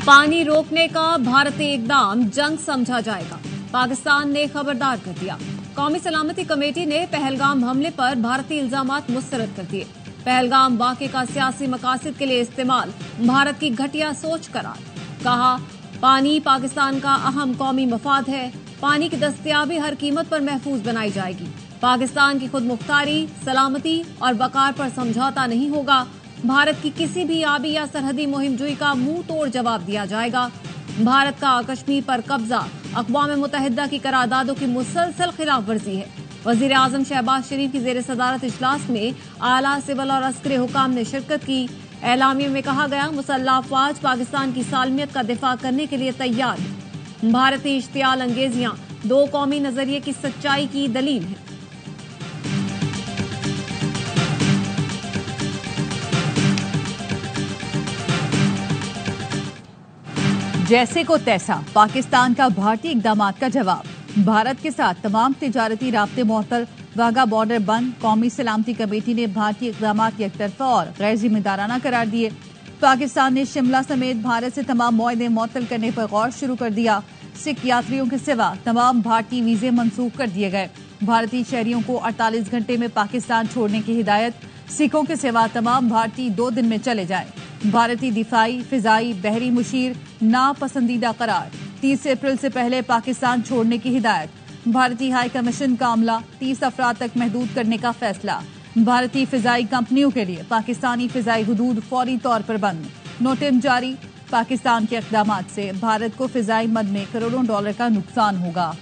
पानी रोकने का भारतीय इकदाम जंग समझा जाएगा, पाकिस्तान ने खबरदार कर दिया। कौमी सलामती कमेटी ने पहलगाम हमले पर भारतीय इल्जामात मुस्तरद कर दिए। पहलगाम वाक़े का सियासी मकासद के लिए इस्तेमाल भारत की घटिया सोच करार। कहा, पानी पाकिस्तान का अहम कौमी मफाद है, पानी की दस्तयाबी हर कीमत पर महफूज बनाई जाएगी। पाकिस्तान की खुद मुख्तारी, सलामती और वकार पर समझौता नहीं होगा। भारत की किसी भी आबी या सरहदी मुहिमजोई का मुंह तोड़ जवाब दिया जाएगा। भारत का कश्मीर पर कब्जा अक़वाम मुत्तहिदा की करारदादों की मुसलसल खिलाफ वर्जी है। वज़ीर आज़म शहबाज शरीफ की ज़ेर सदारत इजलास में आला सिविल और अस्करी हुकाम ने शिरकत की। एलामिया में कहा गया, मुसल्लह अफ़वाज पाकिस्तान की सालमियत का दिफा करने के लिए तैयार है। भारतीय इश्तियाल अंगेजियां दो कौमी नजरिए की सच्चाई की दलील है। जैसे को तैसा पाकिस्तान का भारतीय इक़दामात का जवाब। भारत के साथ तमाम तिजारती राब्ते मुअत्तल, वाघा बॉर्डर बंद। कौमी सलामती कमेटी ने भारतीय इक़दामात एकतरफा और गैर जिम्मेदाराना करार दिए। पाकिस्तान ने शिमला समेत भारत से तमाम मुआहदे मुअत्तल करने पर गौर शुरू कर दिया। सिख यात्रियों के सिवा तमाम भारतीय वीजे मनसूख कर दिए गए। भारतीय शहरियों को 48 घंटे में पाकिस्तान छोड़ने की हिदायत। सिखों के सिवा तमाम भारतीय 2 दिन में चले जाएं। भारतीय दिफाई, फिजाई, बहरी मुशीर नापसंदीदा करार। 30 अप्रैल से पहले पाकिस्तान छोड़ने की हिदायत। भारतीय हाई कमीशन का अमला 30 अफराद तक महदूद करने का फैसला। भारतीय फिजाई कंपनियों के लिए पाकिस्तानी फिजाई हुदूद फौरी तौर पर बंद। नोटिस जारी। पाकिस्तान के इक़दामात से भारत को फिजाई मद में करोड़ों डॉलर का नुकसान होगा।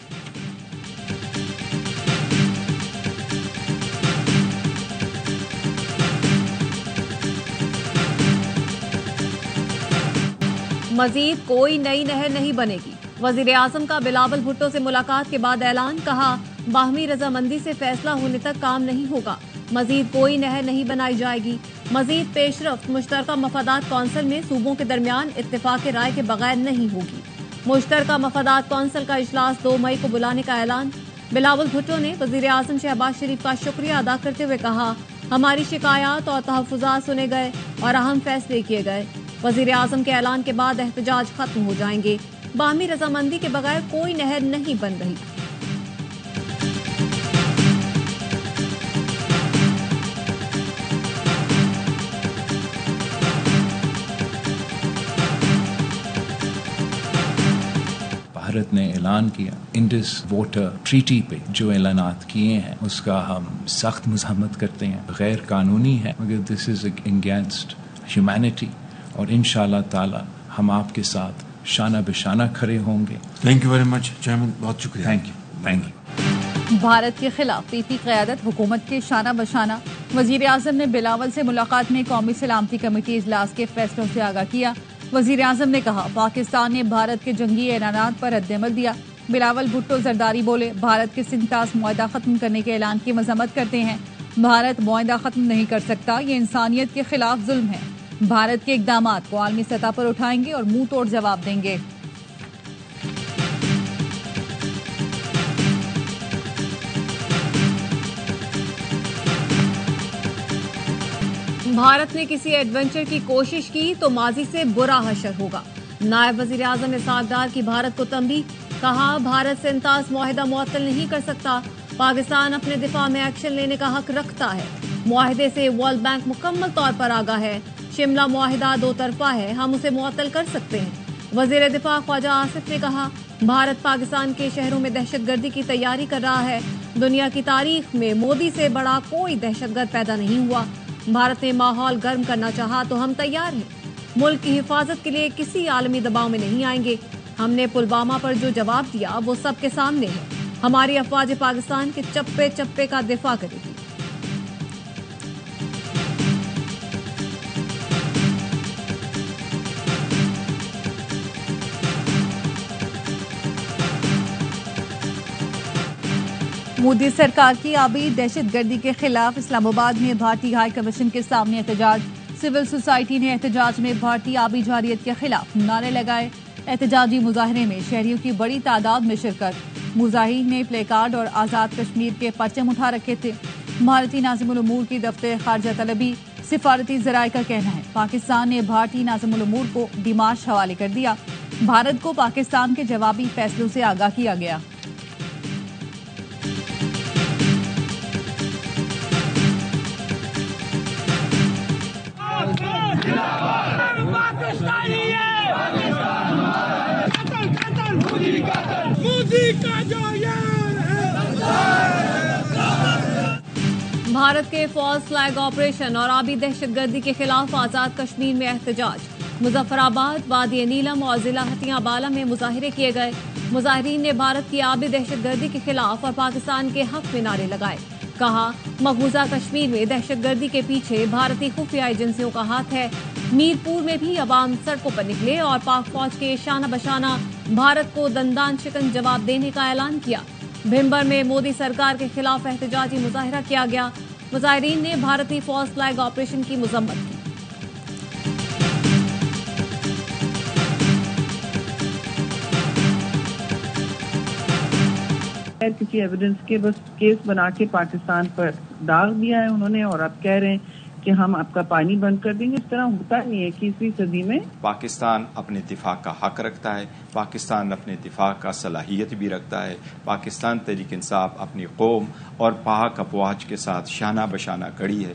मजीद कोई नई नहर नहीं बनेगी। वजीर आजम का बिलावल भुट्टो से मुलाकात के बाद ऐलान। कहा, बाहमी रजामंदी से फैसला होने तक काम नहीं होगा। मजीद कोई नहर नहीं बनाई जाएगी। मजीद पेशरफ्त मुश्तरका मफादात कौंसिल में सूबों के दरमियान इत्तेफाक राय के बगैर नहीं होगी। मुश्तरका मफादात कौंसिल का इजलास 2 मई को बुलाने का ऐलान। बिलावल भुट्टो ने वजीर आजम शहबाज शरीफ का शुक्रिया अदा करते हुए कहा, हमारी शिकायत और तहफ़्फ़ुज़ात सुने गए और अहम फैसले किए गए। वजीर आजम के ऐलान के बाद एहतजाज खत्म हो जाएंगे। बाहमी रजामंदी के बगैर कोई नहर नहीं बन रही। भारत ने ऐलान किया इंडस वाटर ट्रीटी पे जो ऐलानात किए हैं उसका हम सख्त मुज़ाहमत करते हैं। गैर कानूनी है मगर दिस इज अगेंस्ट ह्यूमैनिटी और इंशाअल्लाह ताला हम आपके साथ शाना बेशाना खड़े होंगे। Thank you very much chairman, बहुत शुक्रिया। Thank you. भारत के खिलाफ पीपी क़यादत हुकूमत के शाना बशाना। वजीर आजम ने बिलावल से मुलाकात में कौमी सलामती कमेटी इजलास के फैसलों से आगाह किया। वजीर आजम ने कहा, पाकिस्तान ने भारत के जंगी ऐलानात पर रद्द-ए-अमल दिया। बिलावल भुट्टो जरदारी बोले, भारत के सिंतास मुआहदा खत्म करने के ऐलान की मजम्मत करते हैं। भारत मुआहदा खत्म नहीं कर सकता, ये इंसानियत के खिलाफ जुल्म है। भारत के इक़दामात को आलमी सतह पर उठाएंगे और मुंह तोड़ जवाब देंगे। भारत ने किसी एडवेंचर की कोशिश की तो माजी से बुरा हशर होगा। नायब वजीर आजम इसहाक डार की भारत को तंबीह। कहा, भारत से इंताज मुआहिदा मुअत्तल नहीं कर सकता। पाकिस्तान अपने दिफा में एक्शन लेने का हक रखता है। मुआहिदे से वर्ल्ड बैंक मुकम्मल तौर पर आगाह है। शिमला मुआहिदा 2 तरफा है, हम उसे मुअत्तल कर सकते हैं। वजीर दिफा ख्वाजा आसिफ ने कहा, भारत पाकिस्तान के शहरों में दहशतगर्दी की तैयारी कर रहा है। दुनिया की तारीख में मोदी से बड़ा कोई दहशतगर्द पैदा नहीं हुआ। भारत ने माहौल गर्म करना चाहा तो हम तैयार हैं। मुल्क की हिफाजत के लिए किसी आलमी दबाव में नहीं आएंगे। हमने पुलवामा पर जो जवाब दिया वो सबके सामने है। हमारी अफवाज पाकिस्तान के चप्पे चप्पे का दिफा करेगी। मोदी सरकार की आबी दहशतगर्दी के खिलाफ इस्लामाबाद में भारतीय हाई कमीशन के सामने एहतजाज। सिविल सोसाइटी ने एहतजाज में भारतीय आबी जारियत के खिलाफ नारे लगाए। एहतजाजी मुजाहरे में शहरियों की बड़ी तादाद में शिरकत। मुजाहिरीन ने प्ले कार्ड और आज़ाद कश्मीर के परचम उठा रखे थे। भारतीय नाज़िमुल उमूर की दफ्तर खारजा तलबी सिफारती जराये का कहना है पाकिस्तान ने भारतीय नाज़िमुल उमूर को डिमाश हवाले कर दिया। भारत को पाकिस्तान के जवाबी फैसलों से आगाह किया गया। भारत के फॉल्स फ्लैग ऑपरेशन और आबी दहशतगर्दी के खिलाफ आजाद कश्मीर में एहतजाज। मुजफ्फराबाद, वादी नीलम और जिला हथियां बाला में मुजाहिरे किए गए। मुजाहिरीन ने भारत की आबी दहशतगर्दी के खिलाफ और पाकिस्तान के हक में नारे लगाए। कहा, मकबूजा कश्मीर में दहशतगर्दी के पीछे भारतीय खुफिया एजेंसियों का हाथ है। मीरपुर में भी अवाम सड़कों पर निकले और पाक फौज के शाना बशाना भारत को दंदान शिकन जवाब देने का ऐलान किया। भिंबर में मोदी सरकार के खिलाफ एहतजाजी मुजाहिरा किया गया। मुजाहिरीन ने भारतीय फॉल्स फ्लैग ऑपरेशन की मजम्मत की। किसी एविडेंस के बस केस बना के पाकिस्तान पर दाग दिया है उन्होंने, और अब कह रहे हैं कि हम आपका पानी बंद कर देंगे। इस तरह होता नहीं है। 21वीं सदी में पाकिस्तान अपने दिफा का हक रखता है, पाकिस्तान अपने दिफा का सलाहियत भी रखता है। पाकिस्तान तहरीक इंसाफ अपनी कौम और पाक अफवाज के साथ शाना बशाना खड़ी है।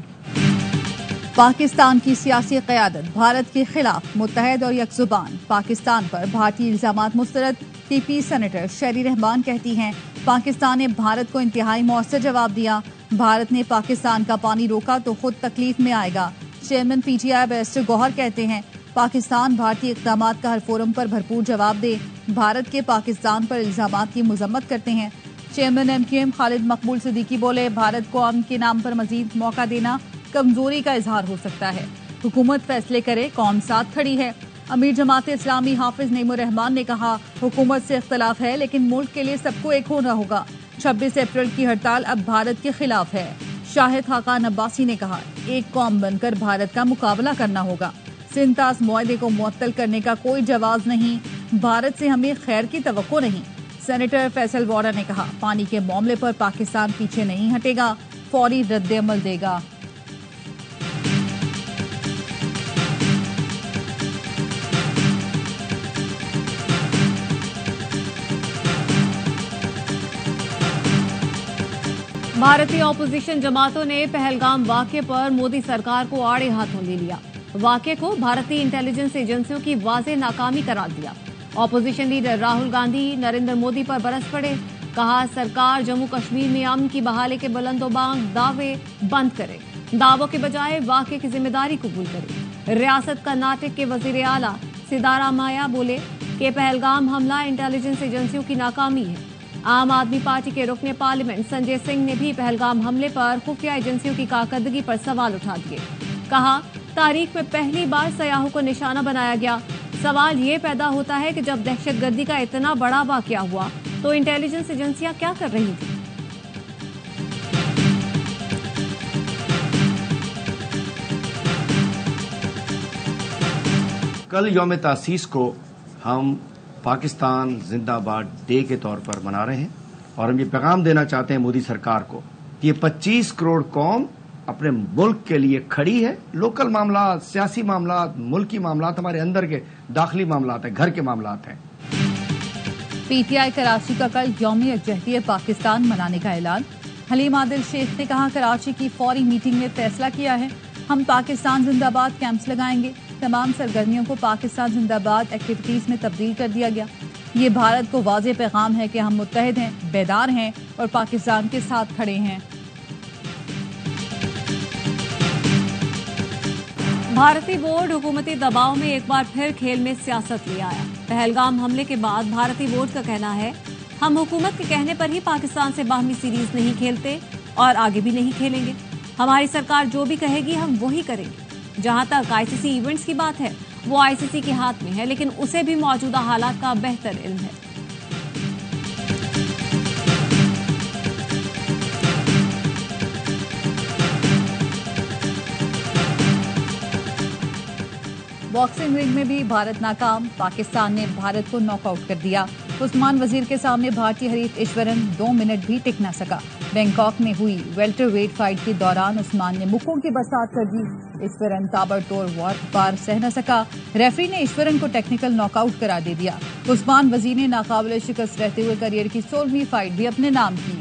पाकिस्तान की सियासी क़यादत भारत के खिलाफ मुत्तहद और यकजुबान। पाकिस्तान पर भारतीय इल्जामात मुस्तरद। टीपी सेनेटर शेरी रहमान कहती हैं, पाकिस्तान ने भारत को इंतहाई मौसर जवाब दिया। भारत ने पाकिस्तान का पानी रोका तो खुद तकलीफ में आएगा। चेयरमैन पीटीआई बैरिस्टर गौहर कहते हैं, पाकिस्तान भारतीय इक़दामात का हर फोरम पर भरपूर जवाब दे। भारत के पाकिस्तान पर इल्जामात की मजम्मत करते हैं। चेयरमैन एमक्यूएम खालिद मकबूल सिद्दीकी बोले, भारत को अमन के नाम पर मजीद मौका देना कमजोरी का इजहार हो सकता है। हुकूमत फैसले करे, कौम साथ खड़ी है। अमीर जमात इस्लामी हाफिज नईमुर रहमान ने कहा, हुकूमत से इख्तलाफ है लेकिन मुल्क के लिए सबको एक होना होगा। 26 अप्रैल की हड़ताल अब भारत के खिलाफ है। शाहिद खाकान अब्बासी ने कहा, एक कौम बनकर भारत का मुकाबला करना होगा। सिंतास मुआहदे को मुअत्तल करने का कोई जवाब नहीं। भारत से हमें खैर की तवक्को नहीं। सेनेटर फैसल वोरा ने कहा, पानी के मामले पर पाकिस्तान पीछे नहीं हटेगा, फौरी रद्द-ए-अमल देगा। भारतीय ऑपोजिशन जमातों ने पहलगाम वाक़े पर मोदी सरकार को आड़े हाथों ले लिया। वाक़े को भारतीय इंटेलिजेंस एजेंसियों की वाज़ेह नाकामी करार दिया। ऑपोजिशन लीडर राहुल गांधी नरेंद्र मोदी पर बरस पड़े। कहा, सरकार जम्मू कश्मीर में अमन की बहाली के बुलंदोबांग दावे बंद करे, दावों के बजाय वाक़े की जिम्मेदारी कबूल करे। रियासत कर्नाटक के वजीर आला सिद्धारामैया बोले कि पहलगाम हमला इंटेलिजेंस एजेंसियों की नाकामी है। आम आदमी पार्टी के रुकने पार्लियामेंट संजय सिंह ने भी पहलगाम हमले पर खुफिया एजेंसियों की कारकर्दगी पर सवाल उठा दिए। कहा, तारीख में पहली बार सयाहों को निशाना बनाया गया। सवाल ये पैदा होता है कि जब दहशतगर्दी का इतना बड़ा वाकया हुआ तो इंटेलिजेंस एजेंसियां क्या कर रही थी। कल यौम तासीस को हम पाकिस्तान जिंदाबाद डे के तौर पर मना रहे हैं और हम ये पैगाम देना चाहते हैं मोदी सरकार को कि ये 25 करोड़ कौम अपने मुल्क के लिए खड़ी है। लोकल मामला, सियासी मामला, मुल्की मामला हमारे अंदर के दाखिली मामला है, घर के मामला हैं। पीटीआई कराची का कल यौम यकजहती पाकिस्तान मनाने का ऐलान। हलीम आदिल शेख ने कहा, कराची की फौरी मीटिंग में फैसला किया है, हम पाकिस्तान जिंदाबाद कैंप्स लगाएंगे। तमाम सरगर्मियों को पाकिस्तान जिंदाबाद एक्टिविटीज में तब्दील कर दिया गया। ये भारत को वाज़ेह पैगाम है कि हम मुत्तहिद हैं, बेदार हैं और पाकिस्तान के साथ खड़े हैं। भारतीय बोर्ड हुकूमती दबाव में एक बार फिर खेल में सियासत ले आया। पहलगाम हमले के बाद भारतीय बोर्ड का कहना है, हम हुकूमत के कहने पर ही पाकिस्तान से बाहमी सीरीज नहीं खेलते और आगे भी नहीं खेलेंगे। हमारी सरकार जो भी कहेगी हम वही करेंगे। जहां तक आईसीसी इवेंट्स की बात है, वो आईसीसी के हाथ में है, लेकिन उसे भी मौजूदा हालात का बेहतर इल्म है। बॉक्सिंग रिंग में भी भारत नाकाम। पाकिस्तान ने भारत को नॉकआउट कर दिया। उस्मान वजीर के सामने भारतीय हरीफ ईश्वरन 2 मिनट भी टिक न सका। बैंकॉक में हुई वेल्टरवेट फाइट के दौरान उस्मान ने मुक्कों की बरसात कर दी। ईश्वरन ताबड़तोड़ वार सह न सका। रेफरी ने ईश्वरन को टेक्निकल नॉकआउट करार दे दिया। उस्मान वजीर ने नाकाबिले शिकस्त रहते हुए करियर की 16वीं फाइट भी अपने नाम की।